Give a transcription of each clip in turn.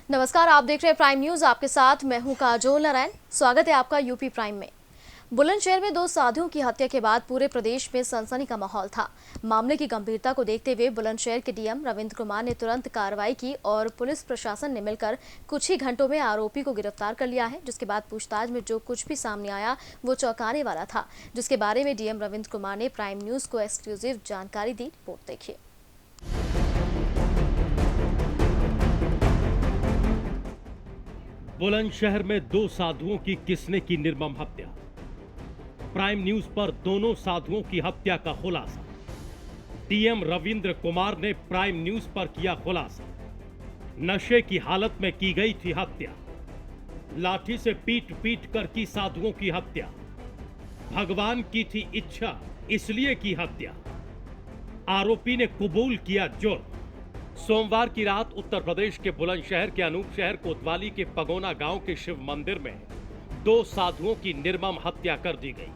नमस्कार, आप देख रहे हैं प्राइम न्यूज। आपके साथ मैं हूं काजोल नारायण। स्वागत है आपका यूपी प्राइम में। बुलंदशहर में 2 साधुओं की हत्या के बाद पूरे प्रदेश में सनसनी का माहौल था। मामले की गंभीरता को देखते हुए बुलंदशहर के डीएम रविंद्र कुमार ने तुरंत कार्रवाई की और पुलिस प्रशासन ने मिलकर कुछ ही घंटों में आरोपी को गिरफ्तार कर लिया है, जिसके बाद पूछताछ में जो कुछ भी सामने आया वो चौंकाने वाला था, जिसके बारे में डीएम रविंद्र कुमार ने प्राइम न्यूज को एक्सक्लूसिव जानकारी दी। रिपोर्ट देखिए। बुलंदशहर में 2 साधुओं की किसने की निर्मम हत्या। प्राइम न्यूज पर दोनों साधुओं की हत्या का खुलासा। डीएम रविंद्र कुमार ने प्राइम न्यूज पर किया खुलासा। नशे की हालत में की गई थी हत्या। लाठी से पीट पीट कर की साधुओं की हत्या। भगवान की थी इच्छा, इसलिए की हत्या। आरोपी ने कबूल किया जुर्म। सोमवार की रात उत्तर प्रदेश के बुलंदशहर के अनूप शहर कोतवाली के पगोना गांव के शिव मंदिर में 2 साधुओं की निर्मम हत्या कर दी गई।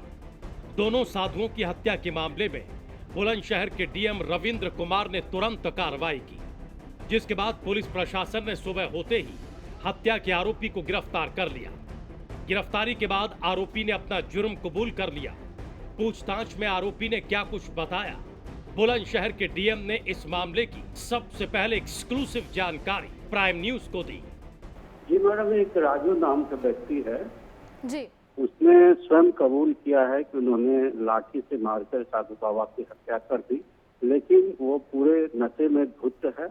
दोनों साधुओं की हत्या के मामले में बुलंदशहर के डीएम रविंद्र कुमार ने तुरंत कार्रवाई की, जिसके बाद पुलिस प्रशासन ने सुबह होते ही हत्या के आरोपी को गिरफ्तार कर लिया। गिरफ्तारी के बाद आरोपी ने अपना जुर्म कबूल कर लिया। पूछताछ में आरोपी ने क्या कुछ बताया, बुलंदशहर के डीएम ने इस मामले की सबसे पहले एक्सक्लूसिव जानकारी प्राइम न्यूज को दी। जी मैडम, एक राजू नाम का व्यक्ति है जी। उसने स्वयं कबूल किया है कि उन्होंने लाठी से मारकर साधु बाबा की हत्या कर दी, लेकिन वो पूरे नशे में धुत है।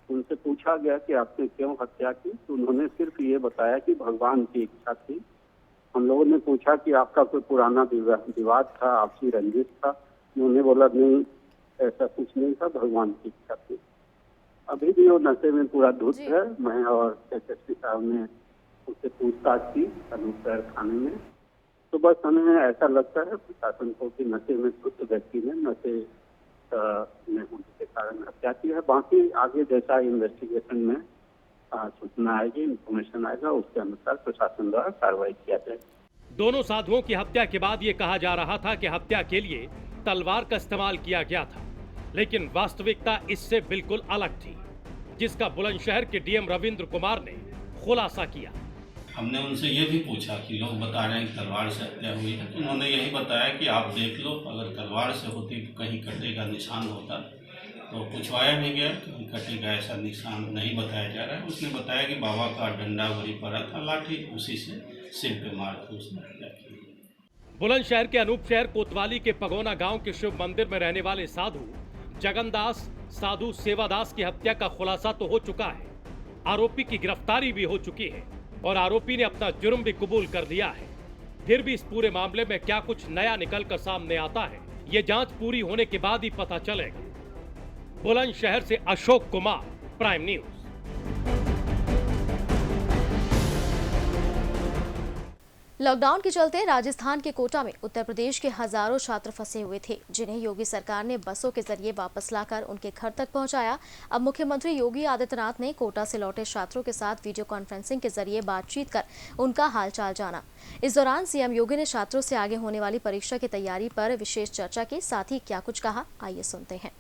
उनसे पूछा गया कि आपने क्यों हत्या की, तो उन्होंने सिर्फ ये बताया कि भगवान की इच्छा थी। हम लोगों ने पूछा कि आपका कोई पुराना विवाद था, आपसी रंजिश था। उन्होंने बोला नहीं, ऐसा कुछ नहीं था, भगवान की इच्छा थी। अभी भी वो नशे में पूरा धुत है। मैं और एसएसपी साहब ने उससे पूछताछ की अनूपशहर थाने में, तो बस हमें ऐसा लगता है प्रशासन को कि नशे में धुत व्यक्ति ने नशे में होने के कारण हत्या की है। बाकी आगे जैसा इन्वेस्टिगेशन में सूचना आएगी, इंफॉर्मेशन आएगा, उसके अनुसार प्रशासन द्वारा कार्रवाई किया जाएगा। दोनों साधुओं की हत्या के बाद ये कहा जा रहा था कि हत्या के लिए तलवार का इस्तेमाल किया गया था, लेकिन वास्तविकता इससे बिल्कुल अलग थी, जिसका बुलंदशहर के डीएम रविंद्र कुमार ने खुलासा किया। हमने उनसे ये भी पूछा कि लोग बता रहे हैं कि तलवार से हत्या हुई है, तो उन्होंने यही बताया कि आप देख लो, अगर तलवार से होती तो कहीं कटे का निशान होता। तो पूछवाया भी गया, कहीं कटे का ऐसा निशान नहीं बताया जा रहा है। उसने बताया कि बाबा का डंडा वही पड़ा था, लाठी उसी से सिर पे मार के उसने हत्या की। बुलंदशहर के अनूप शहर कोतवाली के पगोना गांव के शिव मंदिर में रहने वाले साधु जगनदास साधु सेवादास की हत्या का खुलासा तो हो चुका है। आरोपी की गिरफ्तारी भी हो चुकी है और आरोपी ने अपना जुर्म भी कबूल कर लिया है। फिर भी इस पूरे मामले में क्या कुछ नया निकलकर सामने आता है, ये जांच पूरी होने के बाद ही पता चलेगा। बुलंदशहर से Ashok Kumar, prime news. Lockdown के चलते राजस्थान के कोटा में उत्तर प्रदेश के हजारों छात्र फंसे हुए थे, जिन्हें योगी सरकार ने बसों के जरिए वापस लाकर उनके घर तक पहुंचाया। अब मुख्यमंत्री योगी आदित्यनाथ ने कोटा से लौटे छात्रों के साथ वीडियो कॉन्फ्रेंसिंग के जरिए बातचीत कर उनका हालचाल जाना। इस दौरान सीएम योगी ने छात्रों से आगे होने वाली परीक्षा की तैयारी पर विशेष चर्चा की। साथ ही क्या कुछ कहा, आइए सुनते हैं।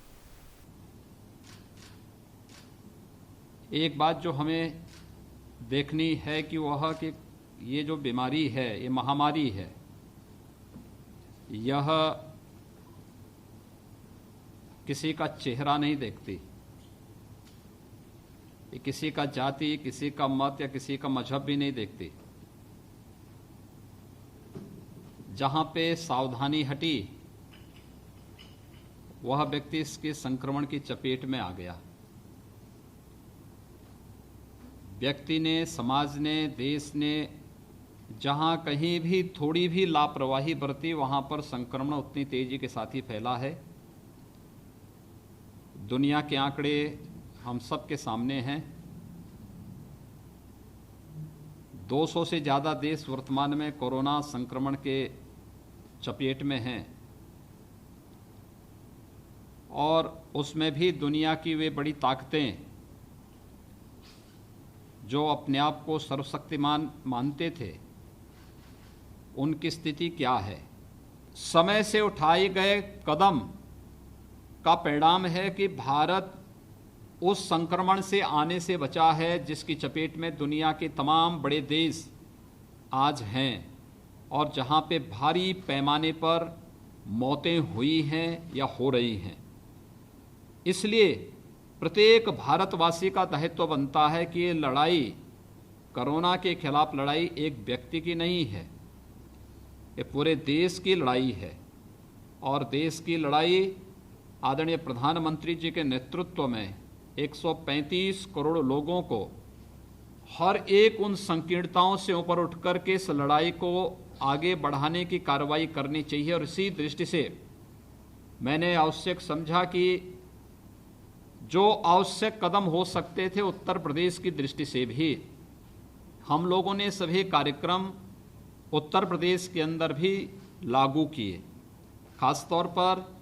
एक बात जो हमें देखनी है कि वह कि ये जो बीमारी है, ये महामारी है, यह किसी का चेहरा नहीं देखती। ये किसी का जाति, किसी का मत या किसी का मजहब भी नहीं देखती। जहां पे सावधानी हटी, वह व्यक्ति इसके संक्रमण की चपेट में आ गया। व्यक्ति ने, समाज ने, देश ने जहां कहीं भी थोड़ी भी लापरवाही बरती, वहां पर संक्रमण उतनी तेजी के साथ ही फैला है। दुनिया के आंकड़े हम सब के सामने हैं। 200 से ज़्यादा देश वर्तमान में कोरोना संक्रमण के चपेट में हैं और उसमें भी दुनिया की वे बड़ी ताकतें जो अपने आप को सर्वशक्तिमान मानते थे, उनकी स्थिति क्या है। समय से उठाए गए कदम का परिणाम है कि भारत उस संक्रमण से आने से बचा है जिसकी चपेट में दुनिया के तमाम बड़े देश आज हैं और जहां पे भारी पैमाने पर मौतें हुई हैं या हो रही हैं। इसलिए प्रत्येक भारतवासी का दायित्व बनता है कि ये लड़ाई, कोरोना के खिलाफ लड़ाई एक व्यक्ति की नहीं है, ये पूरे देश की लड़ाई है। और देश की लड़ाई आदरणीय प्रधानमंत्री जी के नेतृत्व में 135 करोड़ लोगों को हर एक उन संकीर्णताओं से ऊपर उठकर के इस लड़ाई को आगे बढ़ाने की कार्रवाई करनी चाहिए। और इसी दृष्टि से मैंने आवश्यक समझा कि जो आवश्यक कदम हो सकते थे उत्तर प्रदेश की दृष्टि से भी हम लोगों ने सभी कार्यक्रम उत्तर प्रदेश के अंदर भी लागू किए। खासतौर पर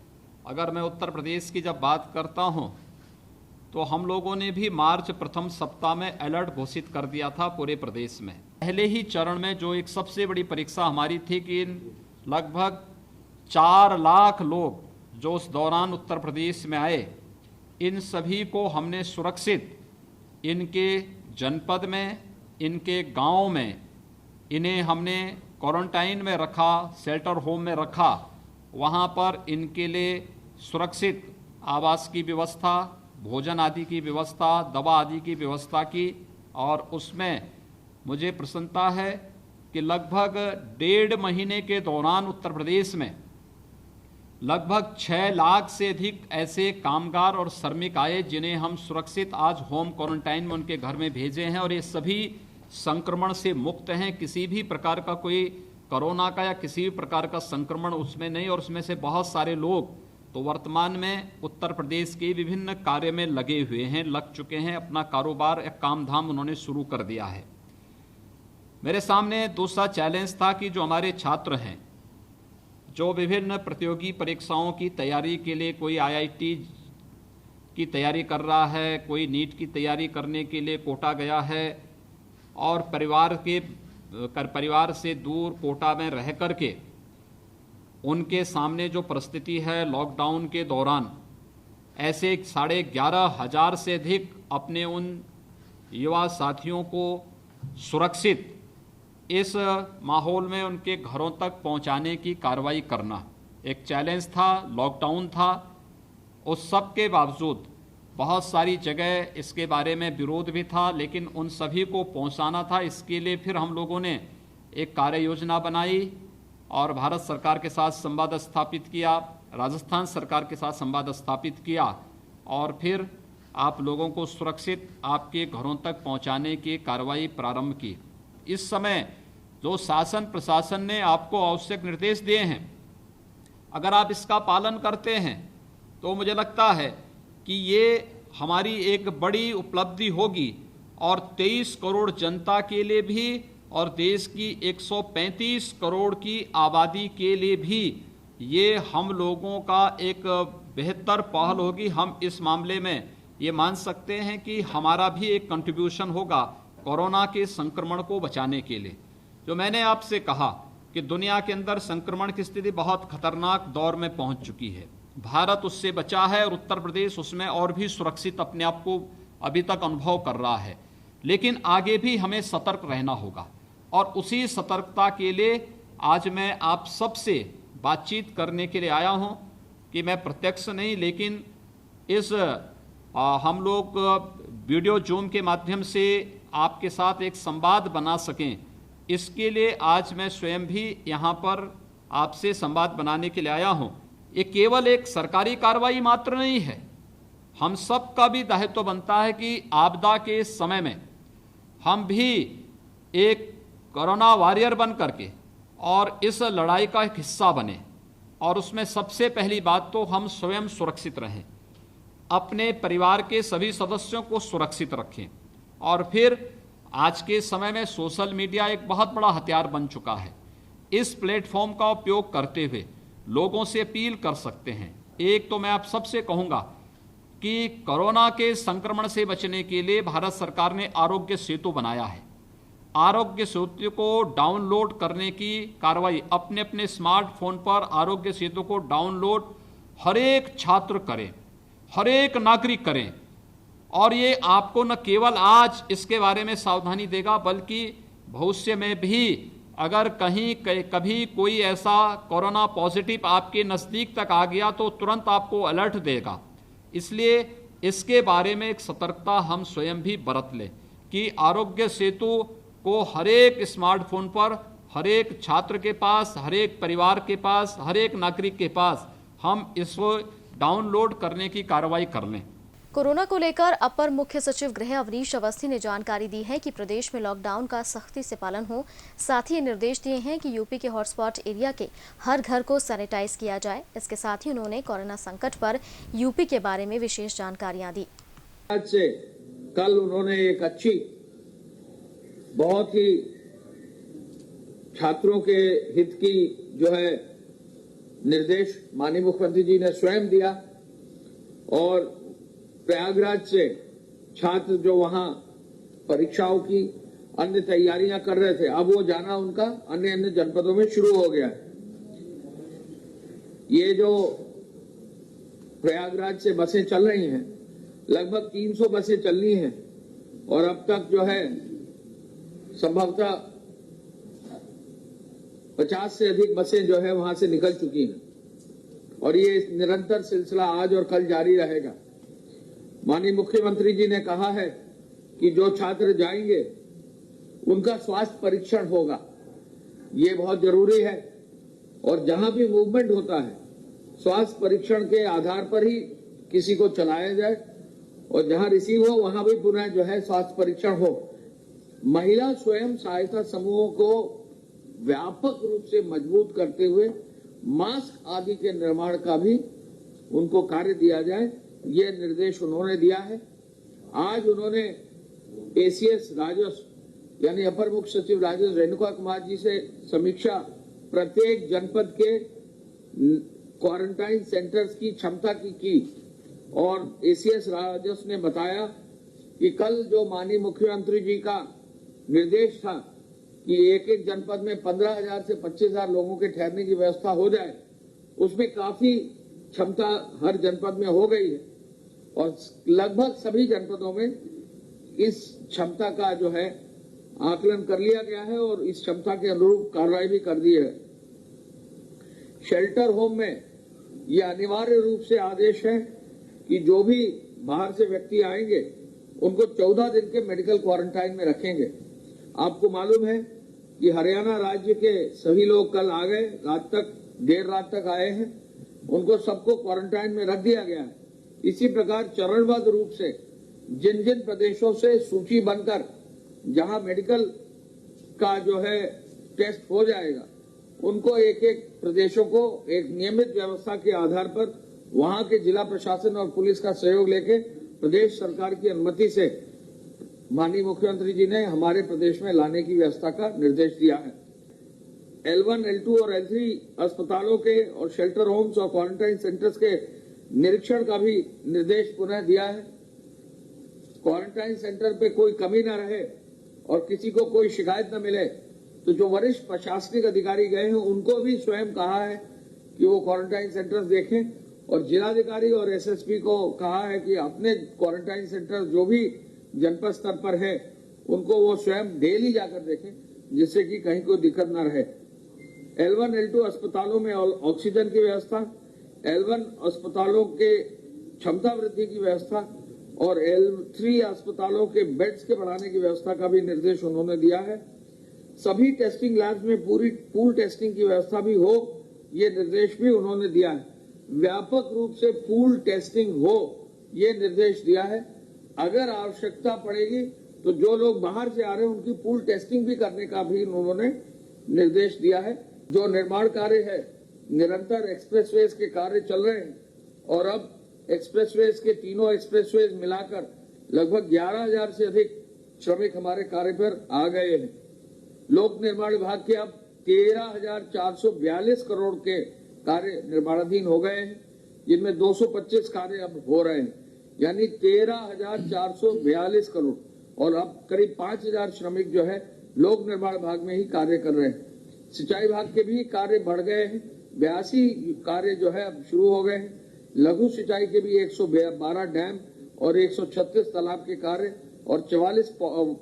अगर मैं उत्तर प्रदेश की जब बात करता हूं तो हम लोगों ने भी मार्च प्रथम सप्ताह में अलर्ट घोषित कर दिया था पूरे प्रदेश में। पहले ही चरण में जो एक सबसे बड़ी परीक्षा हमारी थी कि लगभग 4 लाख लोग जो उस दौरान उत्तर प्रदेश में आए, इन सभी को हमने सुरक्षित इनके जनपद में, इनके गांव में, इन्हें हमने क्वारंटाइन में रखा, शेल्टर होम में रखा। वहां पर इनके लिए सुरक्षित आवास की व्यवस्था, भोजन आदि की व्यवस्था, दवा आदि की व्यवस्था की। और उसमें मुझे प्रसन्नता है कि लगभग 1.5 महीने के दौरान उत्तर प्रदेश में लगभग 6 लाख से अधिक ऐसे कामगार और श्रमिक आए जिन्हें हम सुरक्षित आज होम क्वारंटाइन में उनके घर में भेजे हैं। और ये सभी संक्रमण से मुक्त हैं, किसी भी प्रकार का कोई कोरोना का या किसी भी प्रकार का संक्रमण उसमें नहीं। और उसमें से बहुत सारे लोग तो वर्तमान में उत्तर प्रदेश के विभिन्न कार्य में लगे हुए हैं, लग चुके हैं, अपना कारोबार या काम धाम उन्होंने शुरू कर दिया है। मेरे सामने दूसरा चैलेंज था कि जो हमारे छात्र हैं, जो विभिन्न प्रतियोगी परीक्षाओं की तैयारी के लिए, कोई IIT की तैयारी कर रहा है, कोई नीट की तैयारी करने के लिए कोटा गया है और परिवार से दूर कोटा में रह करके उनके सामने जो परिस्थिति है लॉकडाउन के दौरान, ऐसे 11,500 से अधिक अपने उन युवा साथियों को सुरक्षित इस माहौल में उनके घरों तक पहुंचाने की कार्रवाई करना एक चैलेंज था, लॉकडाउन था। उस सब के बावजूद बहुत सारी जगह इसके बारे में विरोध भी था, लेकिन उन सभी को पहुंचाना था। इसके लिए फिर हम लोगों ने एक कार्य योजना बनाई और भारत सरकार के साथ संवाद स्थापित किया, राजस्थान सरकार के साथ संवाद स्थापित किया और फिर आप लोगों को सुरक्षित आपके घरों तक पहुंचाने की कार्रवाई प्रारंभ की। इस समय जो शासन प्रशासन ने आपको आवश्यक निर्देश दिए हैं, अगर आप इसका पालन करते हैं तो मुझे लगता है कि ये हमारी एक बड़ी उपलब्धि होगी और 23 करोड़ जनता के लिए भी और देश की 135 करोड़ की आबादी के लिए भी ये हम लोगों का एक बेहतर पहल होगी। हम इस मामले में ये मान सकते हैं कि हमारा भी एक कंट्रीब्यूशन होगा कोरोना के संक्रमण को बचाने के लिए। जो मैंने आपसे कहा कि दुनिया के अंदर संक्रमण की स्थिति बहुत खतरनाक दौर में पहुंच चुकी है, भारत उससे बचा है और उत्तर प्रदेश उसमें और भी सुरक्षित अपने आप को अभी तक अनुभव कर रहा है। लेकिन आगे भी हमें सतर्क रहना होगा और उसी सतर्कता के लिए आज मैं आप सबसे बातचीत करने के लिए आया हूं कि मैं प्रत्यक्ष नहीं लेकिन इस हम लोग वीडियो जूम के माध्यम से आपके साथ एक संवाद बना सकें, इसके लिए आज मैं स्वयं भी यहाँ पर आपसे संवाद बनाने के लिए आया हूँ। ये केवल एक सरकारी कार्रवाई मात्र नहीं है, हम सब का भी दायित्व बनता है कि आपदा के समय में हम भी एक कोरोना वॉरियर बन करके और इस लड़ाई का एक हिस्सा बने। और उसमें सबसे पहली बात तो हम स्वयं सुरक्षित रहें, अपने परिवार के सभी सदस्यों को सुरक्षित रखें। और फिर आज के समय में सोशल मीडिया एक बहुत बड़ा हथियार बन चुका है, इस प्लेटफॉर्म का उपयोग करते हुए लोगों से अपील कर सकते हैं। एक तो मैं आप सबसे कहूंगा कि कोरोना के संक्रमण से बचने के लिए भारत सरकार ने आरोग्य सेतु बनाया है। आरोग्य सेतु को डाउनलोड करने की कार्रवाई अपने अपने स्मार्टफोन पर आरोग्य सेतु को डाउनलोड हर एक छात्र करें, हर एक नागरिक करें और ये आपको न केवल आज इसके बारे में सावधानी देगा, बल्कि भविष्य में भी अगर कहीं कभी कोई ऐसा कोरोना पॉजिटिव आपके नज़दीक तक आ गया तो तुरंत आपको अलर्ट देगा। इसलिए इसके बारे में एक सतर्कता हम स्वयं भी बरत लें कि आरोग्य सेतु को हर एक स्मार्टफोन पर, हर एक छात्र के पास, हर एक परिवार के पास, हर एक नागरिक के पास हम इसको डाउनलोड करने की कार्रवाई कर लें। कोरोना को लेकर अपर मुख्य सचिव गृह अवनीश अवस्थी ने जानकारी दी है कि प्रदेश में लॉकडाउन का सख्ती से पालन हो। साथ ही ये निर्देश दिए हैं कि यूपी के हॉटस्पॉट एरिया के हर घर को सैनिटाइज किया जाए। इसके साथ ही उन्होंने कोरोना संकट पर यूपी के बारे में विशेष जानकारियां दी। आज से कल उन्होंने एक अच्छी, बहुत ही छात्रों के हित की जो है निर्देश माननीय मुख्यमंत्री जी ने स्वयं दिया, और प्रयागराज से छात्र जो वहां परीक्षाओं की अन्य तैयारियां कर रहे थे, अब वो जाना उनका अन्य अन्य जनपदों में शुरू हो गया है। ये जो प्रयागराज से बसें चल रही हैं, लगभग 300 बसें चलनी हैं, और अब तक जो है संभवतः 50 से अधिक बसें जो है वहां से निकल चुकी हैं, और ये निरंतर सिलसिला आज और कल जारी रहेगा। माननीय मुख्यमंत्री जी ने कहा है कि जो छात्र जाएंगे उनका स्वास्थ्य परीक्षण होगा, ये बहुत जरूरी है, और जहां भी मूवमेंट होता है स्वास्थ्य परीक्षण के आधार पर ही किसी को चलाया जाए, और जहां रिसीव हो वहां भी पुनः जो है स्वास्थ्य परीक्षण हो। महिला स्वयं सहायता समूहों को व्यापक रूप से मजबूत करते हुए मास्क आदि के निर्माण का भी उनको कार्य दिया जाए, ये निर्देश उन्होंने दिया है। आज उन्होंने एसीएस राजस्व यानी अपर मुख्य सचिव राजस्व रेणुका कुमार जी से समीक्षा प्रत्येक जनपद के क्वारंटाइन सेंटर्स की क्षमता की, और एसीएस राजस्व ने बताया कि कल जो माननीय मुख्यमंत्री जी का निर्देश था कि एक एक जनपद में 15,000 से 25,000 लोगों के ठहरने की व्यवस्था हो जाए, उसमें काफी क्षमता हर जनपद में हो गई है, और लगभग सभी जनपदों में इस क्षमता का जो है आकलन कर लिया गया है, और इस क्षमता के अनुरूप कार्रवाई भी कर दी है। शेल्टर होम में यह अनिवार्य रूप से आदेश है कि जो भी बाहर से व्यक्ति आएंगे उनको 14 दिन के मेडिकल क्वारंटाइन में रखेंगे। आपको मालूम है कि हरियाणा राज्य के सभी लोग कल आ गए, रात तक, देर रात तक आए हैं, उनको सबको क्वारंटाइन में रख दिया गया है। इसी प्रकार चरणबद्ध रूप से जिन जिन प्रदेशों से सूची बनकर जहां मेडिकल का जो है टेस्ट हो जाएगा, उनको एक एक प्रदेशों को एक नियमित व्यवस्था के आधार पर वहां के जिला प्रशासन और पुलिस का सहयोग लेके प्रदेश सरकार की अनुमति से माननीय मुख्यमंत्री जी ने हमारे प्रदेश में लाने की व्यवस्था का निर्देश दिया है। L1, L2 और L3 अस्पतालों के और शेल्टर होम्स और क्वारंटाइन सेंटर्स के निरीक्षण का भी निर्देश पुनः दिया है। क्वारंटाइन सेंटर पे कोई कमी न रहे और किसी को कोई शिकायत न मिले, तो जो वरिष्ठ प्रशासनिक अधिकारी गए हैं उनको भी स्वयं कहा है कि वो क्वारंटाइन सेंटर्स देखें, और जिलाधिकारी और एसएसपी को कहा है कि अपने क्वारंटाइन सेंटर जो भी जनपद स्तर पर है उनको वो स्वयं डेली जाकर देखें, जिससे कि कहीं कोई दिक्कत न रहे। L1, L2 अस्पतालों में ऑक्सीजन की व्यवस्था, L1 अस्पतालों के क्षमता वृद्धि की व्यवस्था और L3 अस्पतालों के बेड्स के बढ़ाने की व्यवस्था का भी निर्देश उन्होंने दिया है। सभी टेस्टिंग लैब्स में पूरी पूल टेस्टिंग की व्यवस्था भी हो, ये निर्देश भी उन्होंने दिया है। व्यापक रूप से पूल टेस्टिंग हो, ये निर्देश दिया है। अगर आवश्यकता पड़ेगी तो जो लोग बाहर से आ रहे हैं उनकी पूल टेस्टिंग भी करने का भी उन्होंने निर्देश दिया है। जो निर्माण कार्य है, निरंतर एक्सप्रेसवेज के कार्य चल रहे हैं, और अब एक्सप्रेसवेज के तीनों एक्सप्रेसवेज मिलाकर लगभग 11,000 से अधिक श्रमिक हमारे कार्य पर आ गए हैं। लोक निर्माण विभाग के अब 13,442 करोड़ के कार्य निर्माणाधीन हो गए हैं, जिनमें 225 कार्य अब हो रहे हैं, यानी 13,442 करोड़, और अब करीब 5,000 श्रमिक जो है लोक निर्माण विभाग में ही कार्य कर रहे हैं। सिंचाई विभाग के भी कार्य बढ़ गए हैं, 82 कार्य जो है अब शुरू हो गए हैं। लघु सिंचाई के भी 112 डैम और 136 तालाब के कार्य और 44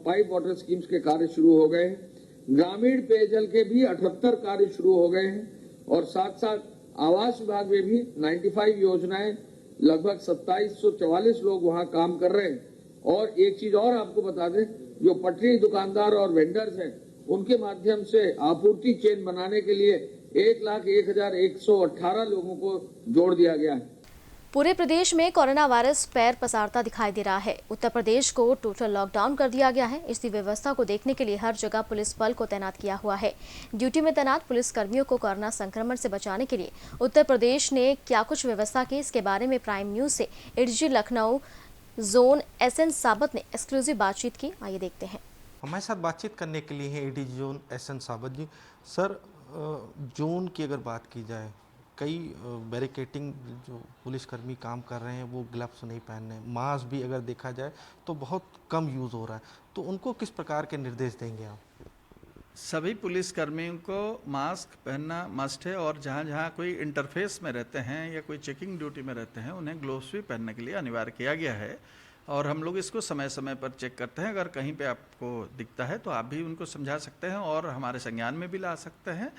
पाइप वाटर स्कीम्स के कार्य शुरू हो गए हैं। ग्रामीण पेयजल के भी 78 कार्य शुरू हो गए हैं और साथ साथ आवास विभाग में भी 95 योजनाएं, लगभग 2744 लोग वहां काम कर रहे हैं। और एक चीज और आपको बता दें, जो पटरी दुकानदार और वेंडर्स हैं, उनके माध्यम से आपूर्ति चेन बनाने के लिए 1,01,118 लोगों को जोड़ दिया गया है। पूरे प्रदेश में कोरोना वायरस पैर पसारता दिखाई दे रहा है। उत्तर प्रदेश को टोटल लॉकडाउन कर दिया गया है। इसी व्यवस्था को देखने के लिए हर जगह पुलिस बल को तैनात किया हुआ है। ड्यूटी में तैनात पुलिस कर्मियों को कोरोना संक्रमण से बचाने के लिए उत्तर प्रदेश ने क्या कुछ व्यवस्था की, इसके बारे में प्राइम न्यूज से एडीजी लखनऊ जोन SN साबत ने एक्सक्लूसिव बातचीत की। आइए देखते हैं। हमारे साथ बातचीत करने के लिए हैं एडीजी जोन SN साबत जी। सर, जोन की अगर बात की जाए, कई बैरिकेटिंग जो पुलिसकर्मी काम कर रहे हैं वो ग्लव्स नहीं पहन रहे हैं, मास्क भी अगर देखा जाए तो बहुत कम यूज़ हो रहा है, तो उनको किस प्रकार के निर्देश देंगे आप? सभी पुलिसकर्मियों को मास्क पहनना मस्ट है और जहाँ जहाँ कोई इंटरफेस में रहते हैं या कोई चेकिंग ड्यूटी में रहते हैं उन्हें ग्लोव्स भी पहनने के लिए अनिवार्य किया गया है। और हम लोग इसको समय समय पर चेक करते हैं। अगर कहीं पे आपको दिखता है तो आप भी उनको समझा सकते हैं और हमारे संज्ञान में भी ला सकते हैं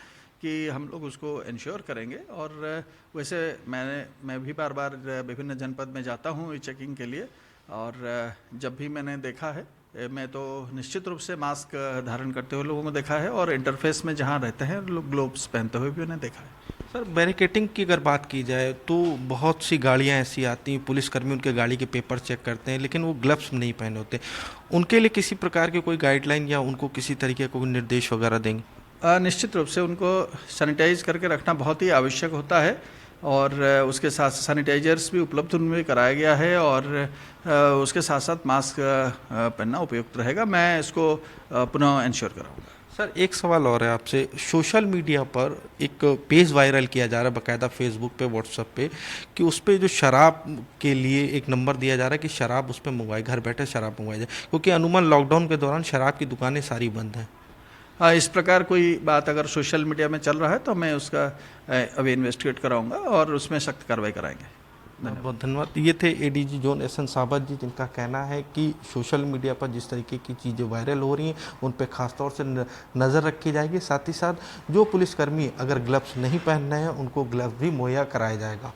कि हम लोग उसको इंश्योर करेंगे। और वैसे मैं भी बार बार विभिन्न जनपद में जाता हूँ चेकिंग के लिए, और जब भी मैंने देखा है, मैं तो निश्चित रूप से मास्क धारण करते हुए लोगों को देखा है और इंटरफेस में जहाँ रहते हैं लोग ग्लोव्स पहनते हुए भी उन्हें देखा है। सर, बैरिकेटिंग की अगर बात की जाए तो बहुत सी गाड़ियां ऐसी आती हैं, पुलिसकर्मी उनके गाड़ी के पेपर चेक करते हैं लेकिन वो ग्लव्स नहीं पहने होते, उनके लिए किसी प्रकार की कोई गाइडलाइन या उनको किसी तरीके का कोई निर्देश वगैरह देंगे? निश्चित रूप से उनको सैनिटाइज करके रखना बहुत ही आवश्यक होता है और उसके साथ सैनिटाइजर्स भी उपलब्ध उनमें कराया गया है और उसके साथ साथ मास्क पहनना उपयुक्त रहेगा। मैं इसको पुनः इंश्योर कराऊंगा। सर, एक सवाल और है आपसे। सोशल मीडिया पर एक पेज वायरल किया जा रहा है, बाकायदा फेसबुक पे, व्हाट्सएप पे, कि उस पर जो शराब के लिए एक नंबर दिया जा रहा है कि शराब उस पर मंगवाई, घर बैठे शराब मंगवाई जाए, क्योंकि अमूमन लॉकडाउन के दौरान शराब की दुकानें सारी बंद हैं। इस प्रकार कोई बात अगर सोशल मीडिया में चल रहा है तो मैं उसका अभी इन्वेस्टिगेट कराऊंगा और उसमें सख्त कार्रवाई कराएंगे। बहुत धन्यवाद। ये थे एडीजी जोन SN साबत जी, जिनका कहना है कि सोशल मीडिया पर जिस तरीके की चीज़ें वायरल हो रही हैं उन पर खासतौर से नज़र रखी जाएगी। साथ ही साथ जो पुलिसकर्मी अगर ग्लव्स नहीं पहन रहे हैं उनको ग्लव्स भी मुहैया कराया जाएगा।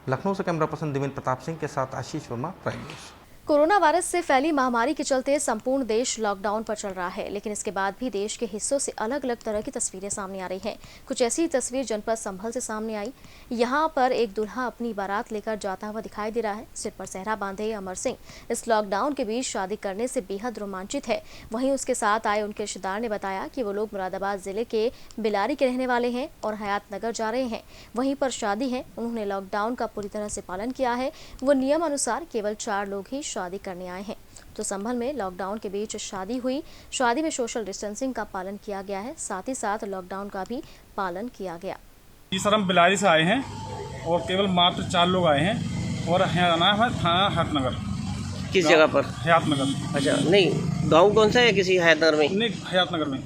लखनऊ से कैमरा पर्सन देवेंद्र प्रताप सिंह के साथ Ashish Verma, prime news. Corona virus से फैली महामारी के चलते संपूर्ण देश लॉकडाउन पर चल रहा है, लेकिन इसके बाद भी देश के हिस्सों से अलग अलग तरह की तस्वीरें सामने आ रही हैं। कुछ ऐसी तस्वीर जनपद संभल से सामने आई। यहाँ पर एक दूल्हा अपनी बारात लेकर जाता हुआ दिखाई दे रहा है। सिर पर सेहरा बांधे अमर सिंह इस लॉकडाउन के बीच शादी करने से बेहद रोमांचित है। वहीं उसके साथ आए उनके रिश्तेदार ने बताया कि वो लोग मुरादाबाद जिले के बिलारी के रहने वाले हैं और हयात नगर जा रहे हैं, वहीं पर शादी है। उन्होंने लॉकडाउन का पूरी तरह से पालन किया है। वो नियम अनुसार केवल 4 लोग ही शादी करने आए हैं। तो संभल में लॉकडाउन के बीच शादी हुई। शादी में सोशल डिस्टेंसिंग का पालन किया गया है, साथ ही साथ लॉकडाउन का भी पालन किया गया। जी सर, हम बिलारी से आए हैं और केवल मात्र 4 लोग आए हैं और आना है थाना हयातनगर। किस जगह पर? हयातनगर। अच्छा, नहीं गांव कौन सा है? किसी हयातनगर में? नहीं, हयातनगर में।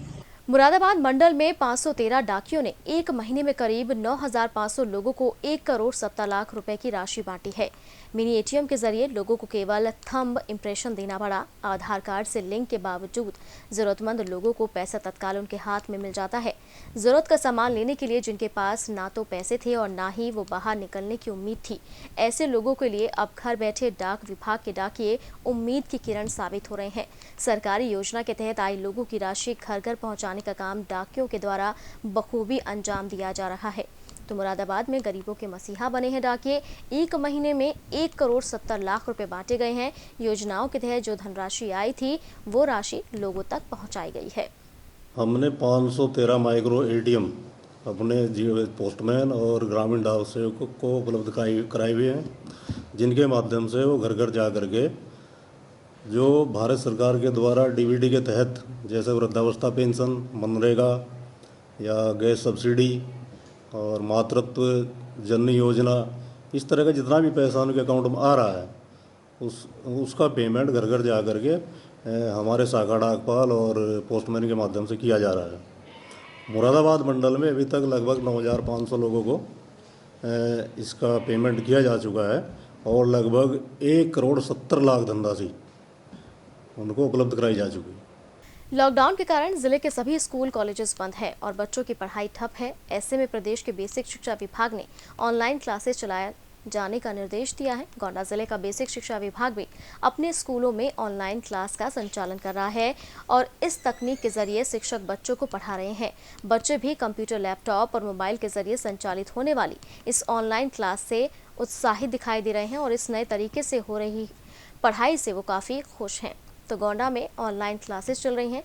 मुरादाबाद मंडल में 513 डाकियों ने एक महीने में करीब 9,500 लोगों को 1,70,00,000 रुपए की राशि बांटी है। मिनी ATM के जरिए लोगों को केवल थंब इम्प्रेशन देना पड़ा। आधार कार्ड से लिंक के बावजूद जरूरतमंद लोगों को पैसा तत्काल उनके हाथ में मिल जाता है। जरूरत का सामान लेने के लिए जिनके पास ना तो पैसे थे और ना ही वो बाहर निकलने की उम्मीद थी, ऐसे लोगों के लिए अब घर बैठे डाक विभाग के डाकिये उम्मीद की किरण साबित हो रहे हैं। सरकारी योजना के तहत आए लोगों की राशि घर घर पहुँचाने का काम डाकियों के द्वारा बखूबी अंजाम दिया जा रहा है। तो मुरादाबाद में गरीबों के मसीहा बने हैं डाकिये। एक महीने में 1,70,00,000 रुपए बांटे गए हैं। योजनाओं के तहत जो धनराशि आई थी वो राशि लोगों तक पहुंचाई गई है। हमने 513 माइक्रो ATM अपने पोस्टमैन और ग्रामीण डाक सेवकों को उपलब्ध कराए हुए हैं, जिनके माध्यम से वो घर घर जा करके जो भारत सरकार के द्वारा DBT के तहत जैसे वृद्धावस्था पेंशन, मनरेगा या गैस सब्सिडी और मातृत्व जननी योजना, इस तरह का जितना भी पैसा उनके अकाउंट में आ रहा है उसका पेमेंट घर घर जा करके हमारे शाखा डाकपाल और पोस्टमैन के माध्यम से किया जा रहा है। मुरादाबाद मंडल में अभी तक लगभग 9,500 लोगों को इसका पेमेंट किया जा चुका है और लगभग 1,70,00,000 धनराशि उनको उपलब्ध कराई जा चुकी है। लॉकडाउन के कारण जिले के सभी स्कूल कॉलेजेस बंद है और बच्चों की पढ़ाई ठप है। ऐसे में प्रदेश के बेसिक शिक्षा विभाग ने ऑनलाइन क्लासेस चलाया जाने का निर्देश दिया है। गोंडा जिले का बेसिक शिक्षा विभाग भी अपने स्कूलों में ऑनलाइन क्लास का संचालन कर रहा है और इस तकनीक के जरिए शिक्षक बच्चों को पढ़ा रहे हैं। बच्चे भी कंप्यूटर, लैपटॉप और मोबाइल के जरिए संचालित होने वाली इस ऑनलाइन क्लास से उत्साहित दिखाई दे रहे हैं और इस नए तरीके से हो रही पढ़ाई से वो काफ़ी खुश हैं। तो गोंडा में ऑनलाइन क्लासेस चल रही हैं।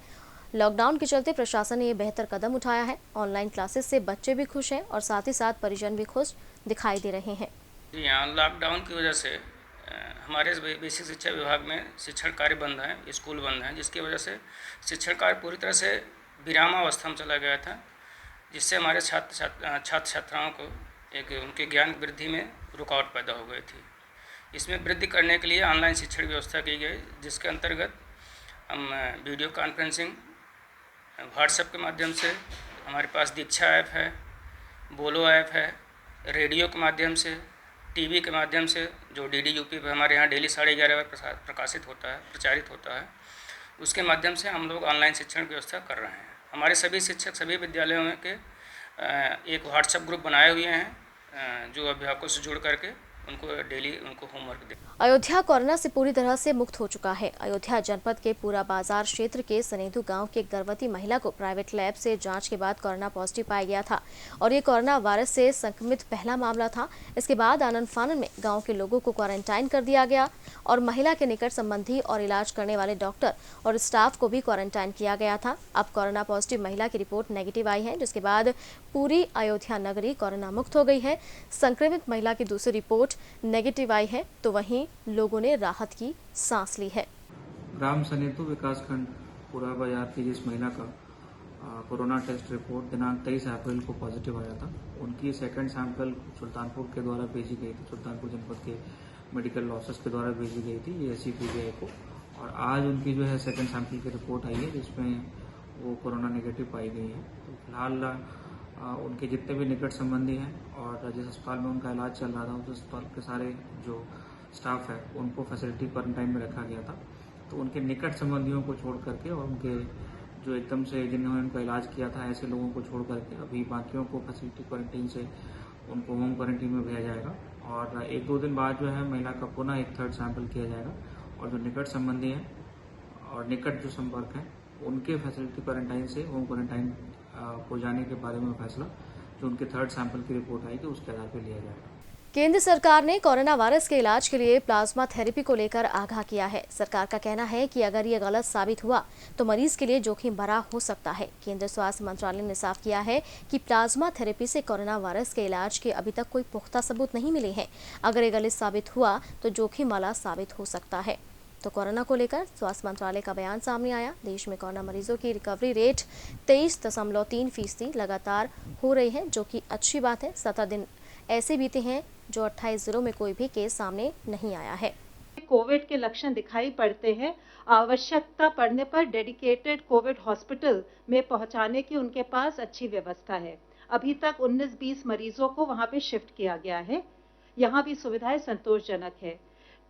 लॉकडाउन के चलते प्रशासन ने ये बेहतर कदम उठाया है। ऑनलाइन क्लासेस से बच्चे भी खुश हैं और साथ ही साथ परिजन भी खुश दिखाई दे रहे हैं। यहाँ लॉकडाउन की वजह से हमारे बेसिक शिक्षा विभाग में शिक्षण कार्य बंद है, स्कूल बंद हैं, जिसकी वजह से शिक्षण कार्य पूरी तरह से विरामावस्था में चला गया था, जिससे हमारे छात्र छात्राओं को एक उनके ज्ञान वृद्धि में रुकावट पैदा हो गई थी। इसमें वृद्धि करने के लिए ऑनलाइन शिक्षण व्यवस्था की गई, जिसके अंतर्गत हम वीडियो कॉन्फ्रेंसिंग, व्हाट्सएप के माध्यम से, हमारे पास दीक्षा ऐप है, बोलो ऐप है, रेडियो के माध्यम से, टीवी के माध्यम से, जो DD-UP पे हमारे यहाँ डेली 11:30 बजे प्रचारित होता है, उसके माध्यम से हम लोग ऑनलाइन शिक्षण व्यवस्था कर रहे हैं। हमारे सभी शिक्षक सभी विद्यालयों में के एक व्हाट्सएप ग्रुप बनाए हुए हैं, जो अभिभावकों से जुड़ करके उनको डेली उनको होमवर्क दे। अयोध्या कोरोना से पूरी तरह से मुक्त हो चुका है। अयोध्या जनपद के पूरा बाजार क्षेत्र के सनेधु गांव की एक गर्भवती महिला को प्राइवेट लैब से जांच के बाद कोरोना पॉजिटिव पाया गया था और ये कोरोना वायरस से संक्रमित पहला मामला था। इसके बाद आनंद फानन में गांव के लोगों को क्वारंटाइन कर दिया गया और महिला के निकट संबंधी और इलाज करने वाले डॉक्टर और स्टाफ को भी क्वारंटाइन किया गया था। अब कोरोना पॉजिटिव महिला की रिपोर्ट नेगेटिव आई है, जिसके बाद पूरी अयोध्या नगरी कोरोना मुक्त हो गई है। संक्रमित महिला की दूसरी रिपोर्ट नेगेटिव आई है तो वहीं लोगों ने राहत की सांस ली है। ग्राम सनेतु विकासखंड पूरा बाजार की जिस महिला का कोरोना टेस्ट रिपोर्ट दिनांक 23 अप्रैल को पॉजिटिव आया था, उनकी सेकंड सैंपल सुल्तानपुर के द्वारा भेजी गई थी, सुल्तानपुर जनपद के मेडिकल लॉसेस के द्वारा भेजी गई थी ASC-PGI को, और आज उनकी जो है सेकंड सैंपल की रिपोर्ट आई है, जिसमें वो कोरोना नेगेटिव पाई गई है। तो फिलहाल उनके जितने भी निकट संबंधी हैं और जिस अस्पताल में उनका इलाज चल रहा था, उस अस्पताल के सारे जो स्टाफ है उनको फैसिलिटी क्वारंटाइन में रखा गया था। तो उनके निकट संबंधियों को छोड़ करके और उनके जो एकदम से जिन्होंने उनका इलाज किया था ऐसे लोगों को छोड़ करके अभी बाकियों को फैसिलिटी क्वारंटीन से उनको होम क्वारंटीन में भेजा जाएगा और 1-2 दिन बाद जो है महिला का पुनः एक थर्ड सैंपल किया जाएगा और जो निकट संबंधी हैं और निकट जो संपर्क हैं उनके फैसिलिटी क्वारंटाइन से होम क्वारंटाइन हो जाने के बारे में फैसला जो उनके थर्ड सैंपल की रिपोर्ट आएगी उसके आधार पर लिया जाएगा। केंद्र सरकार ने कोरोना वायरस के इलाज के लिए प्लाज्मा थेरेपी को लेकर आगाह किया है। सरकार का कहना है कि अगर ये गलत साबित हुआ तो मरीज के लिए जोखिम भरा हो सकता है। केंद्रीय स्वास्थ्य मंत्रालय ने साफ किया है कि प्लाज्मा थेरेपी से कोरोना वायरस के इलाज के अभी तक कोई पुख्ता सबूत नहीं मिले हैं। अगर ये गलत साबित हुआ तो जोखिम वाला साबित हो सकता है। तो कोरोना को लेकर स्वास्थ्य मंत्रालय का बयान सामने आया। देश में कोरोना मरीजों की रिकवरी रेट 23.3% लगातार हो रही है, जो कि अच्छी बात है। 17 दिन ऐसे बीते हैं जो 28 जिलों में कोई भी केस सामने नहीं आया है। कोविड के लक्षण दिखाई पड़ते हैं, आवश्यकता पड़ने पर डेडिकेटेड कोविड हॉस्पिटल में पहुंचाने की उनके पास अच्छी व्यवस्था है। अभी तक 19-20 मरीजों को वहां पे शिफ्ट किया गया है। यहां भी सुविधाएं संतोषजनक है।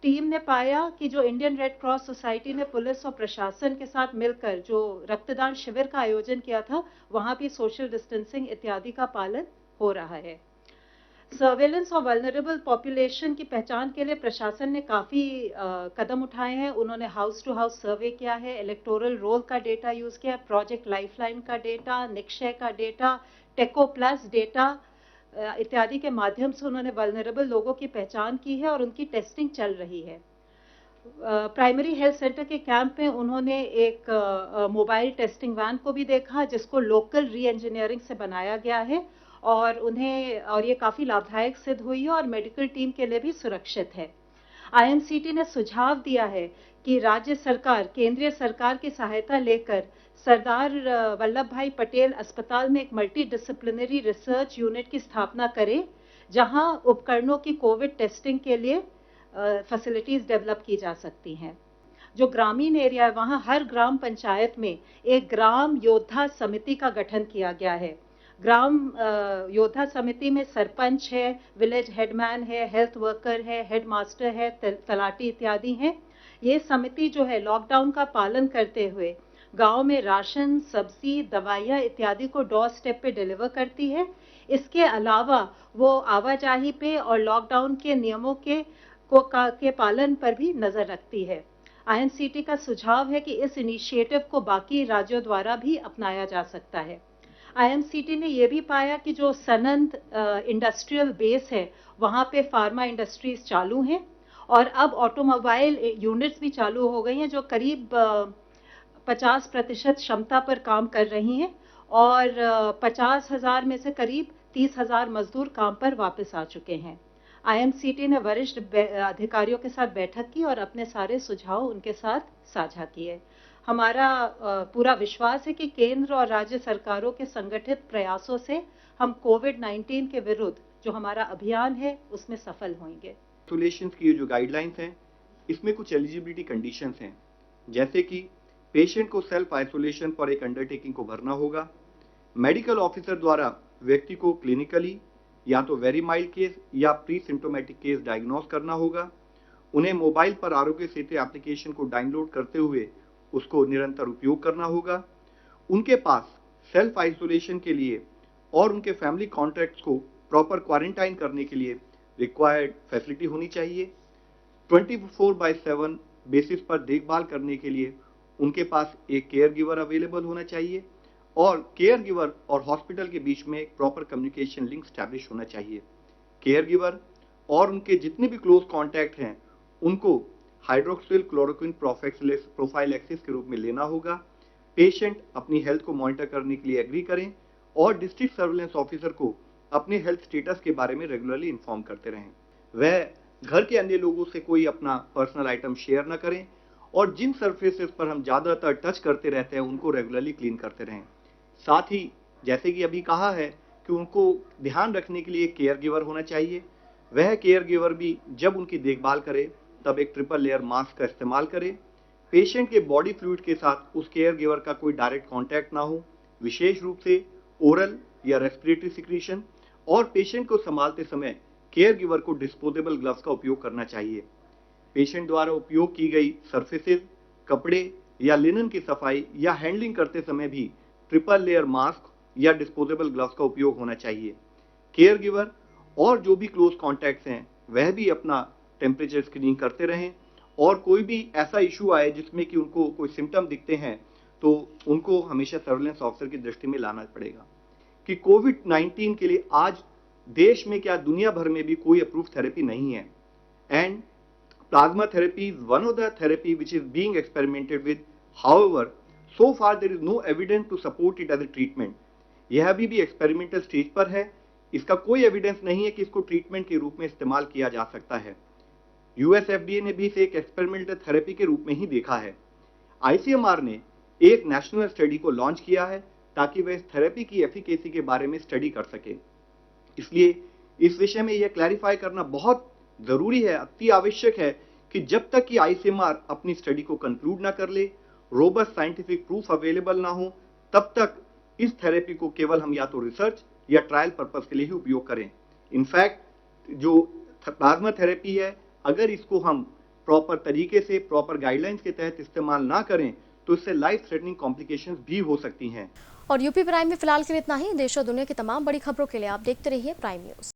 टीम ने पाया कि जो इंडियन रेड क्रॉस सोसाइटी ने पुलिस और प्रशासन के साथ मिलकर जो रक्तदान शिविर का आयोजन किया था, वहां भी सोशल डिस्टेंसिंग इत्यादि का पालन हो रहा है। सर्वेलेंस और वल्नरेबल पॉपुलेशन की पहचान के लिए प्रशासन ने काफ़ी कदम उठाए हैं। उन्होंने हाउस टू हाउस सर्वे किया है, इलेक्टोरल रोल का डेटा यूज़ किया, प्रोजेक्ट लाइफलाइन का डेटा, निक्षय का डेटा, टेको प्लस डेटा इत्यादि के माध्यम से उन्होंने वल्नरेबल लोगों की पहचान की है और उनकी टेस्टिंग चल रही है। प्राइमरी हेल्थ सेंटर के कैंप में उन्होंने एक मोबाइल टेस्टिंग वैन को भी देखा, जिसको लोकल री इंजीनियरिंग से बनाया गया है और ये काफ़ी लाभदायक सिद्ध हुई है और मेडिकल टीम के लिए भी सुरक्षित है। IMCT ने सुझाव दिया है कि राज्य सरकार केंद्रीय सरकार की सहायता लेकर सरदार वल्लभ भाई पटेल अस्पताल में एक मल्टी डिसिप्लिनरी रिसर्च यूनिट की स्थापना करे, जहां उपकरणों की कोविड टेस्टिंग के लिए फैसिलिटीज डेवलप की जा सकती हैं। जो ग्रामीण एरिया है वहां हर ग्राम पंचायत में एक ग्राम योद्धा समिति का गठन किया गया है। ग्राम योद्धा समिति में सरपंच है, विलेज हेडमैन है, हेल्थ वर्कर है, हेड मास्टर है, तलाटी इत्यादि हैं। ये समिति जो है लॉकडाउन का पालन करते हुए गांव में राशन, सब्जी, दवाइयाँ इत्यादि को डोर स्टेप पे डिलीवर करती है। इसके अलावा वो आवाजाही पे और लॉकडाउन के नियमों के पालन पर भी नजर रखती है। आईएमसीटी का सुझाव है कि इस इनिशिएटिव को बाकी राज्यों द्वारा भी अपनाया जा सकता है। आईएमसीटी ने यह भी पाया कि जो सनंद इंडस्ट्रियल बेस है वहां पे फार्मा इंडस्ट्रीज चालू हैं और अब ऑटोमोबाइल यूनिट्स भी चालू हो गई हैं जो करीब 50% क्षमता पर काम कर रही हैं और 50,000 में से करीब 30,000 मजदूर काम पर वापस आ चुके हैं। आईएमसीटी ने वरिष्ठ अधिकारियों के साथ बैठक की और अपने सारे सुझाव उनके साथ साझा किए। हमारा पूरा विश्वास है कि केंद्र और राज्य सरकारों के संगठित प्रयासों से हम कोविड-19 के विरुद्ध जो हमारा अभियान है उसमें सफल होंगे। आइसोलेशन की जो गाइडलाइंस हैं इसमें कुछ एलिजिबिलिटी कंडीशंस हैं, जैसे कि पेशेंट को सेल्फ आइसोलेशन पर एक अंडरटेकिंग को भरना होगा। मेडिकल ऑफिसर द्वारा व्यक्ति को क्लिनिकली या तो वेरी माइल्ड केस या प्री सिम्टोमेटिक केस डायग्नोस करना होगा। उन्हें मोबाइल पर आरोग्य सेतु एप्लीकेशन को डाउनलोड करते हुए उसको निरंतर उपयोग करना होगा। उनके पास सेल्फ आइसोलेशन के लिए और उनके फैमिली कॉन्टैक्ट्स को प्रॉपर क्वारंटाइन करने के लिए रिक्वायर्ड फैसिलिटी होनी चाहिए। 24/7 बेसिस पर देखभाल करने के लिए उनके पास एक केयर गिवर अवेलेबल होना चाहिए और केयर गिवर और हॉस्पिटल के बीच में एक प्रॉपर कम्युनिकेशन लिंक स्टैब्लिश होना चाहिए। केयर गिवर और उनके जितने भी क्लोज कॉन्टैक्ट हैं उनको हाइड्रोक्सिल क्लोरोक्विन प्रोफाइलैक्सिस के रूप में लेना होगा। पेशेंट अपनी हेल्थ को मॉनिटर करने के लिए एग्री करें और डिस्ट्रिक्ट सर्विलेंस ऑफिसर को अपने हेल्थ स्टेटस के बारे में रेगुलरली इन्फॉर्म करते रहें। वह घर के अन्य लोगों से कोई अपना पर्सनल आइटम शेयर न करें और जिन सर्फेसेस पर हम ज़्यादातर टच करते रहते हैं उनको रेगुलरली क्लीन करते रहें। साथ ही जैसे कि अभी कहा है कि उनको ध्यान रखने के लिए केयर गिवर होना चाहिए। वह केयर गिवर भी जब उनकी देखभाल करे तब एक ट्रिपल लेयर मास्क का इस्तेमाल करे। पेशेंट के बॉडी फ्लूइड के साथ उस केयर गिवर का कोई डायरेक्ट कांटेक्ट ना हो, विशेष रूप से ओरल या रेस्पिरेटरी सिक्रीशन, और पेशेंट को संभालते समय केयर गिवर को डिस्पोजेबल ग्लव्स का उपयोग करना चाहिए। पेशेंट द्वारा उपयोग की गई सर्फेसेस, कपड़े या लिनन की सफाई या हैंडलिंग करते समय भी ट्रिपल लेयर मास्क या डिस्पोजेबल ग्लव्स का उपयोग होना चाहिए। केयर गिवर और जो भी क्लोज कॉन्टैक्ट्स हैं वह भी अपना टेम्परेचर स्क्रीनिंग करते रहें और कोई भी ऐसा इशू आए जिसमें कि उनको कोई सिम्टम दिखते हैं तो उनको हमेशा सर्विलेंस ऑफिसर की दृष्टि में लाना पड़ेगा कि कोविड-19 के लिए आज देश में क्या दुनिया भर में भी कोई अप्रूव थेरेपी नहीं है and plasma therapy is one of the therapy which is being experimented with. However so far there is no evidence to support it as a treatment। यह अभी भी एक्सपेरिमेंटल स्टेज पर है, इसका कोई एविडेंस नहीं है कि इसको ट्रीटमेंट के रूप में इस्तेमाल किया जा सकता है। यूएस एफडीए ने भी इसे एक एक्सपेरिमेंटल थेरेपी के रूप में ही देखा है। आईसीएमआर ने एक नेशनल स्टडी को लॉन्च किया है ताकि वह इस थेरेपी की एफिकेसी के बारे में स्टडी कर सके। इसलिए इस विषय में यह क्लैरिफाई करना बहुत जरूरी है, अति आवश्यक है कि जब तक कि आईसीएमआर अपनी स्टडी को कंक्लूड ना कर ले, रोबस्ट साइंटिफिक प्रूफ अवेलेबल ना हो, तब तक इस थेरेपी को केवल हम या तो रिसर्च या ट्रायल पर्पस के लिए ही उपयोग करें। इनफैक्ट जो प्लाज्मा थेरेपी है, अगर इसको हम प्रॉपर तरीके से प्रॉपर गाइडलाइंस के तहत इस्तेमाल ना करें तो इससे लाइफ थ्रेटनिंग कॉम्प्लिकेशंस भी हो सकती हैं। और यूपी प्राइम में फिलहाल के लिए इतना ही। देश और दुनिया की तमाम बड़ी खबरों के लिए आप देखते रहिए प्राइम न्यूज।